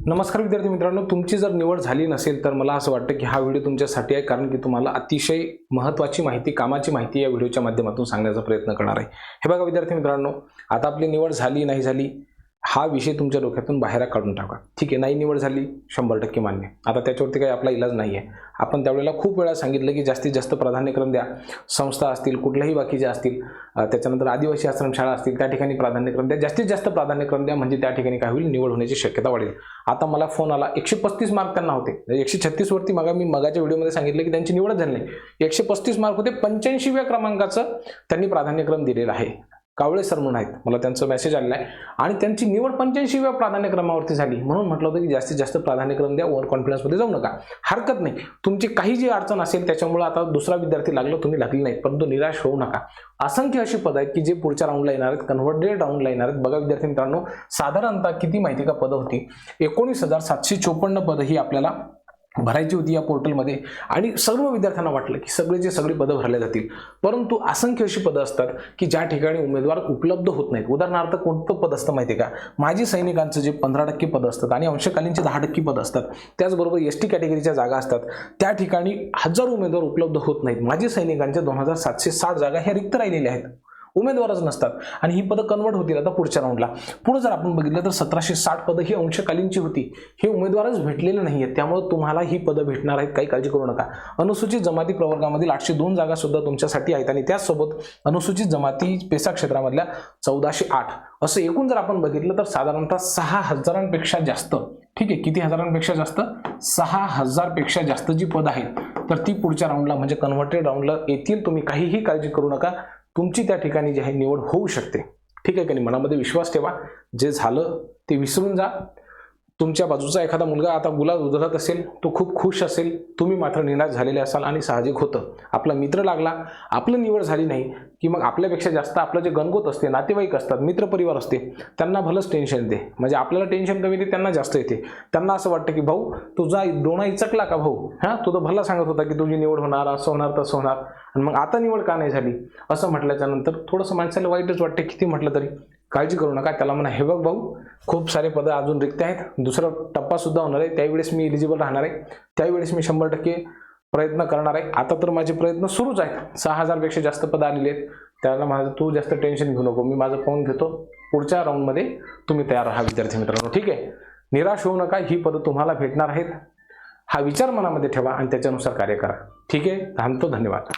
नमस्कार विद्यार्थी मित्रांनो, तुमची जर निवड झाली नसेल तर मला असं वाटतं की हा व्हिडिओ तुमच्यासाठी आहे, कारण की तुम्हाला अतिशय महत्त्वाची माहिती, कामाची माहिती या व्हिडिओच्या माध्यमातून सांगण्याचा प्रयत्न करणार आहे। हे बघा विद्यार्थी मित्रांनो, आता आपली निवड झाली नाही झाली हा विषय तुमच्या डोक्यातून बाहेर काढून टाका। ठीक आहे, नाही निवड झाली 100% मान्य, आता त्याच्यावरती काही आपला इलाज नाही आहे। आपण त्यावेळेला खूप वेळा सांगितलं की जास्तीत जास्त प्राधान्यक्रम द्या, संस्था असतील कुठल्याही बाकीच्या असतील, त्याच्यानंतर आदिवासी आश्रमशाळा असतील त्या ठिकाणी प्राधान्यक्रम द्या, जास्तीत जास्त प्राधान्यक्रम द्या, म्हणजे त्या ठिकाणी काय होईल, निवड होण्याची शक्यता वाढेल। आता मला फोन आला 135 मार्क त्यांना होते, 136 वरती मी मगाच्या व्हिडिओमध्ये सांगितलं की त्यांची निवड झाली नाही, 135 मार्क होते, 85व्या क्रमांकाचं त्यांनी प्राधान्यक्रम दिलेला आहे। कावळे सर म्हणून आहेत, मला त्यांचा मेसेज आलेला आहे आणि त्यांची निवड 85व्या प्राधान्यक्रमावरती झाली। म्हणून म्हटलं होतं की जास्तीत जास्त प्राधान्यक्रम द्या, ओव्हर कॉन्फिडन्समध्ये जाऊ नका, हरकत नाही। तुमची काही जी अडचण असेल त्याच्यामुळे आता दुसरा विद्यार्थी लागला, तुम्ही लागली नाही, परंतु निराश होऊ नका। असंख्य अशी पद आहेत की जे पुढच्या राऊंडला येणार आहेत, कन्व्हर्टेड राऊंडला येणार आहेत। बघा विद्यार्थी मित्रांनो, साधारणतः किती माहिती का पद होती, 19,754 पद ही आपल्याला भरायची होती या पोर्टलमध्ये, आणि सर्व विद्यार्थ्यांना वाटलं की सगळी पदं भरले जातील, परंतु असंख्य अशी पदं असतात की ज्या ठिकाणी उमेदवार उपलब्ध होत नाहीत। उदाहरणार्थ कोणतं पद असतं माहिती आहे का, माजी सैनिकांचं जे 15% पद असतात आणि अंशकालीनचे 10% पद असतात, त्याचबरोबर एसटी कॅटेगरीच्या जागा असतात, त्या ठिकाणी हजारो उमेदवार उपलब्ध होत नाहीत। माजी सैनिकांच्या 2760 जागा ह्या रिक्त राहिलेल्या आहेत, उमेदवारच नसतात, आणि ही पदं कन्वर्ट होतील आता पुढच्या राऊंडला। पुढे जर आपण बघितलं तर 1760 पदं ही अंशकालीनची होती, हे उमेदवारच भेटलेले नाहीयेत, त्यामुळे तुम्हाला ही पदं भेटणार आहेत, काही काळजी करू नका। अनुसूचित जमाती प्रवर्गामधील 802 जागा सुद्धा तुमच्यासाठी आहेत, आणि त्याचसोबत अनुसूचित जमाती पेसा क्षेत्रामधल्या 1408, असं एकूण जर आपण बघितलं तर साधारणतः 6000पेक्षा जास्त, ठीक आहे, किती हजारांपेक्षा जास्त, 6000 पेक्षा जास्त जी पद आहेत तर ती पुढच्या राऊंडला म्हणजे कन्व्हर्टेड राऊंडला येतील। तुम्ही काहीही काळजी करू नका, तुमची त्या ठिकाणी जी आहे निवड होऊ शकते। ठीक आहे की नाही, मनामध्ये विश्वास ठेवा, जे झालं ते विसरून जा। तुमच्या बाजूचा एखादा मुलगा आता गुलाब उधळत असेल, तो खूप खुश असेल, तुम्ही मात्र निराश झालेले असाल, आणि साहजिक होतं, आपला मित्र लागला, आपली निवड झाली नाही की मग आपल्यापेक्षा जास्त आपलं जे गणगोत असते, नातेवाईक असतात, मित्रपरिवार असते, त्यांना भलंच टेन्शन येते, म्हणजे आपल्याला टेन्शन कमी येते, त्यांना जास्त येते। त्यांना असं वाटतं की भाऊ तुझा डोणा इचकला का भाऊ, तो तर भला सांगत होता की तुझी निवड होणार, असं होणार तसं होणार, आणि मग आता निवड का नाही झाली, असं म्हटल्याच्या नंतर थोडंसं माणसाला वाईटच वाटते, किती म्हटलं तरी। काळजी करू नका, त्याला म्हणा हे बघ भाऊ, खूप सारे पदं अजून रिक्त आहेत, दुसरा टप्पा सुद्धा होणार आहे, त्यावेळेस मी एलिजिबल राहणार आहे, त्यावेळेस मी 100% प्रयत्न करणार आहे। आता तर माझे प्रयत्न सुरूच आहेत, 6000पेक्षा जास्त पदं आलेली आहेत, त्याला माझं तू जास्त टेन्शन घेऊ नको, मी माझं पाहून घेतो, पुढच्या राऊंडमध्ये तुम्ही तयार राहा विद्यार्थी मित्रांनो। ठीक आहे, निराश होऊ नका, ही पदं तुम्हाला भेटणार आहेत, हा विचार मनामध्ये ठेवा आणि त्याच्यानुसार कार्य करा। ठीक आहे, थांबतो, धन्यवाद।